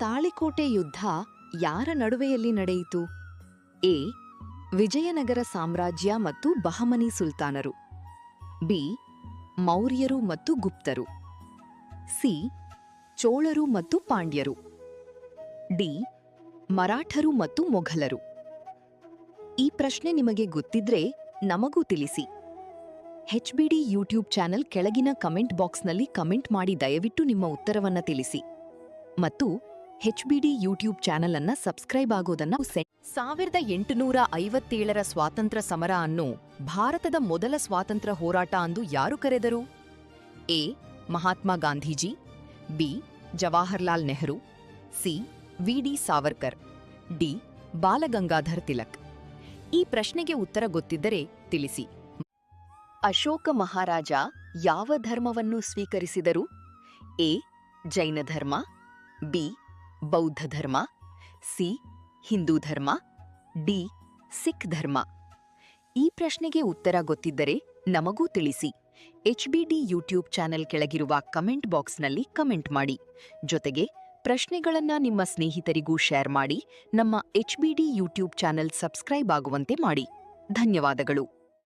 ತಾಳಿಕೋಟೆ ಯುದ್ಧ ಯಾರ ನಡುವೆಯಲ್ಲಿ ನಡೆಯಿತು? ಎ. ವಿಜಯನಗರ ಸಾಮ್ರಾಜ್ಯ ಮತ್ತು ಬಹಮನಿ ಸುಲ್ತಾನರು. ಬಿ. ಮೌರ್ಯರು ಮತ್ತು ಗುಪ್ತರು. ಸಿ. ಚೋಳರು ಮತ್ತು ಪಾಂಡ್ಯರು. ಡಿ. ಮರಾಠರು ಮತ್ತು ಮೊಘಲರು. ಈ ಪ್ರಶ್ನೆ ನಿಮಗೆ ಗೊತ್ತಿದ್ರೆ ನಮಗೂ ತಿಳಿಸಿ. HBD ಯೂಟ್ಯೂಬ್ ಚಾನೆಲ್ ಕೆಳಗಿನ ಕಮೆಂಟ್ ಬಾಕ್ಸ್ನಲ್ಲಿ ಕಮೆಂಟ್ ಮಾಡಿ ದಯವಿಟ್ಟು ನಿಮ್ಮ ಉತ್ತರವನ್ನ ತಿಳಿಸಿ. ಮತ್ತು HBD ಯೂಟ್ಯೂಬ್ ಚಾನೆಲ್ ಅನ್ನ ಸಬ್ಸ್ಕ್ರೈಬ್ ಆಗೋದನ್ನ 1857ರ ಸ್ವಾತಂತ್ರ್ಯ ಸಮರ ಅನ್ನು ಭಾರತದ ಮೊದಲ ಸ್ವಾತಂತ್ರ್ಯ ಹೋರಾಟ ಅಂದು ಯಾರು ಕರೆದರು? A. Mahatma Gandhiji. B. Jawaharlal Nehru. C. VD Savarkar. D. Balgangadhar Tilak. ಈ ಪ್ರಶ್ನೆಗೆ ಉತ್ತರ ಗೊತ್ತಿದ್ದರೆ ತಿಳಿಸಿ. ಅಶೋಕ ಮಹಾರಾಜ ಯಾವ ಧರ್ಮವನ್ನು ಸ್ವೀಕರಿಸಿದರು? ಎ. ಜೈನ ಧರ್ಮ. ಬಿ. ಬೌದ್ಧ ಧರ್ಮ. ಸಿ. ಹಿಂದೂ ಧರ್ಮ. ಡಿ. ಸಿಖ್ ಧರ್ಮ. ಈ ಪ್ರಶ್ನೆಗೆ ಉತ್ತರ ಗೊತ್ತಿದ್ದರೆ ನಮಗೂ ತಿಳಿಸಿ. HBD ಯೂಟ್ಯೂಬ್ ಚಾನೆಲ್ ಕೆಳಗಿರುವ ಕಮೆಂಟ್ ಬಾಕ್ಸ್ನಲ್ಲಿ ಕಮೆಂಟ್ ಮಾಡಿ. ಜೊತೆಗೆ ಪ್ರಶ್ನೆಗಳನ್ನ ನಿಮ್ಮ ಸ್ನೇಹಿತರಿಗೂ ಶೇರ್ ಮಾಡಿ ನಮ್ಮ HBD ಯೂಟ್ಯೂಬ್ ಚಾನೆಲ್ ಸಬ್ಸ್ಕ್ರೈಬ್ ಆಗುವಂತೆ ಮಾಡಿ. ಧನ್ಯವಾದಗಳು.